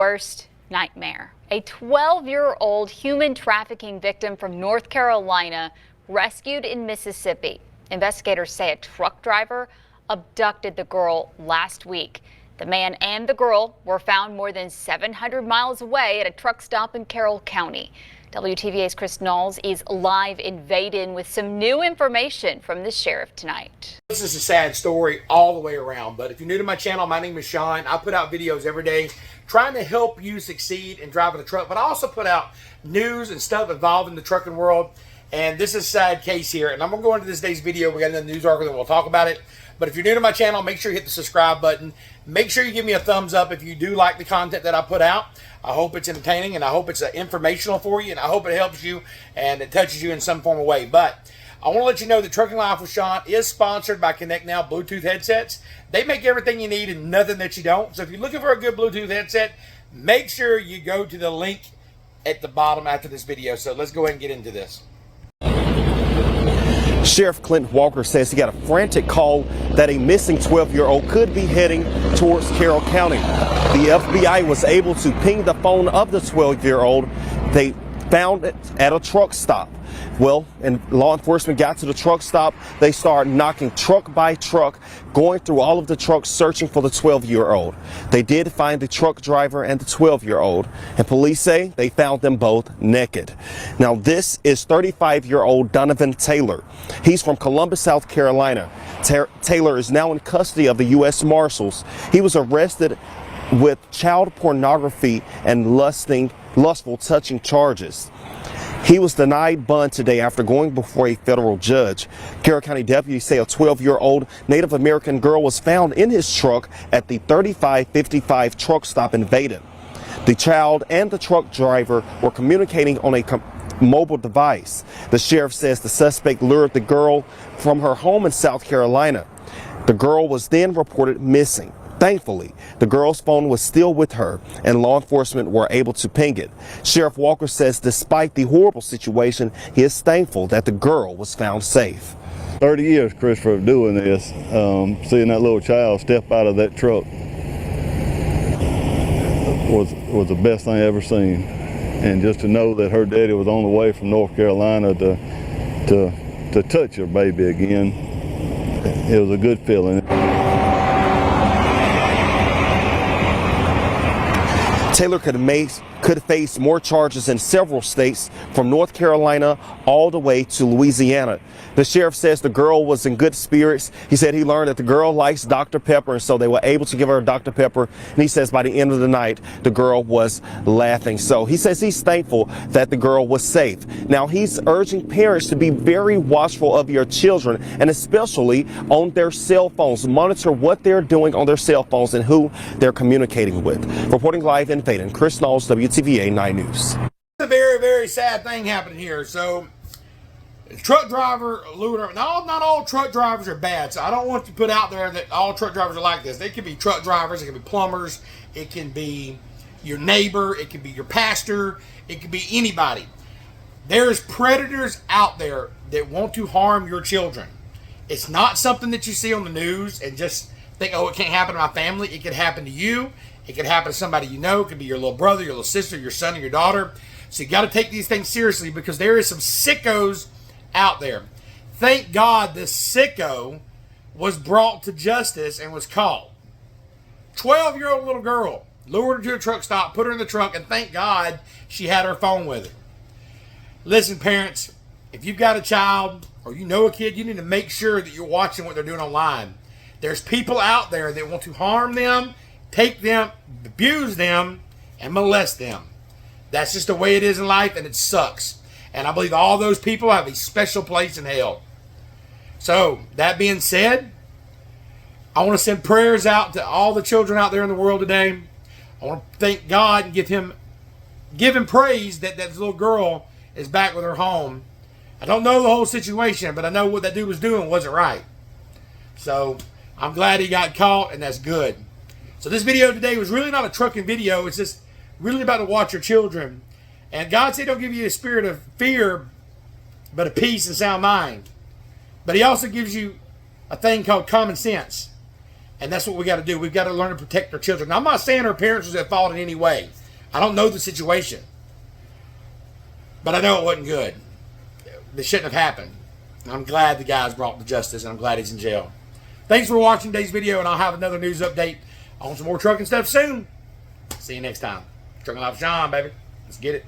Worst nightmare. A 12-year-old human trafficking victim from North Carolina rescued in Mississippi. Investigators say a truck driver abducted the girl last week. The man and the girl were found more than 700 miles away at a truck stop in Carroll County. WTVA's Chris Knowles is live in Vaden with some new information from the sheriff tonight. This is a sad story all the way around, but if you're new to my channel, my name is Sean. I put out videos every day trying to help you succeed in driving a truck, but I also put out news and stuff involving the trucking world. And this is a sad case here, and I'm going to go into this day's video. We got another news article and we'll talk about it. But if you're new to my channel, make sure you hit the subscribe button. Make sure you give me a thumbs up if you do like the content that I put out. I hope it's entertaining, and I hope it's informational for you, and I hope it helps you and it touches you in some form of way. But I want to let you know that Trucking Life with Sean is sponsored by Connect Now Bluetooth headsets. They make everything you need and nothing that you don't. So if you're looking for a good Bluetooth headset, make sure you go to the link at the bottom after this video. So let's go ahead and get into this. Sheriff Clint Walker says he got a frantic call that a missing 12-year-old could be heading towards Carroll County. The FBI was able to ping the phone of the 12-year-old. They found it at a truck stop. Well, and law enforcement got to the truck stop. They started knocking truck by truck, going through all of the trucks searching for the 12-year-old. They did find the truck driver and the 12-year-old, and police say they found them both naked. Now, this is 35-year-old Donovan Taylor. He's from Columbus, South Carolina. Taylor is now in custody of the U.S. Marshals. He was arrested with child pornography and lustful touching charges. He was denied bond today after going before a federal judge. Carroll County deputies say a 12-year-old Native American girl was found in his truck at the 3555 truck stop in Vaden. The child and the truck driver were communicating on a mobile device. The sheriff says the suspect lured the girl from her home in South Carolina. The girl was then reported missing. Thankfully, the girl's phone was still with her, and law enforcement were able to ping it. Sheriff Walker says despite the horrible situation, he is thankful that the girl was found safe. 30 years, Christopher, of doing this, seeing that little child step out of that truck was the best thing I ever seen. And just to know that her daddy was on the way from North Carolina to touch her baby again, it was a good feeling. Taylor could face more charges in several states, from North Carolina all the way to Louisiana. The sheriff says the girl was in good spirits. He said he learned that the girl likes Dr. Pepper, and so they were able to give her Dr. Pepper. And he says by the end of the night, the girl was laughing. So he says he's thankful that the girl was safe. Now, he's urging parents to be very watchful of your children, and especially on their cell phones. Monitor what they're doing on their cell phones and who they're communicating with. Reporting live in Vaden, Chris Knowles, WTVA 9 News. A very, very sad thing happening here. So, truck driver lured her. Not all truck drivers are bad. So I don't want to put out there that all truck drivers are like this. They could be truck drivers. It can be plumbers. It can be your neighbor. It can be your pastor. It could be anybody. There's predators out there that want to harm your children. It's not something that you see on the news and just think, oh, it can't happen to my family. It could happen to you. It could happen to somebody you know. It could be your little brother, your little sister, your son, or your daughter. So you got to take these things seriously, because there is some sickos out there. Thank God this sicko was brought to justice and was caught. 12-year-old little girl, lured her to a truck stop, put her in the truck, and thank God she had her phone with her. Listen, parents, if you've got a child or you know a kid, you need to make sure that you're watching what they're doing online. There's people out there that want to harm them, take them, abuse them, and molest them. That's just the way it is in life, and it sucks. And I believe all those people have a special place in hell. So, that being said, I want to send prayers out to all the children out there in the world today. I want to thank God and give him praise that that little girl is back with her home. I don't know the whole situation, but I know what that dude was doing wasn't right. So, I'm glad he got caught, and that's good. So this video today was really not a trucking video. It's just really about to watch your children. And God said don't give you a spirit of fear, but a peace and sound mind. But he also gives you a thing called common sense. And that's what we got to do. We've got to learn to protect our children. Now, I'm not saying her parents was at fault in any way. I don't know the situation. But I know it wasn't good. This shouldn't have happened. I'm glad the guy's brought to justice, and I'm glad he's in jail. Thanks for watching today's video, and I'll have another news update on some more trucking stuff soon. See you next time. Trucking Life with Sean, baby. Let's get it.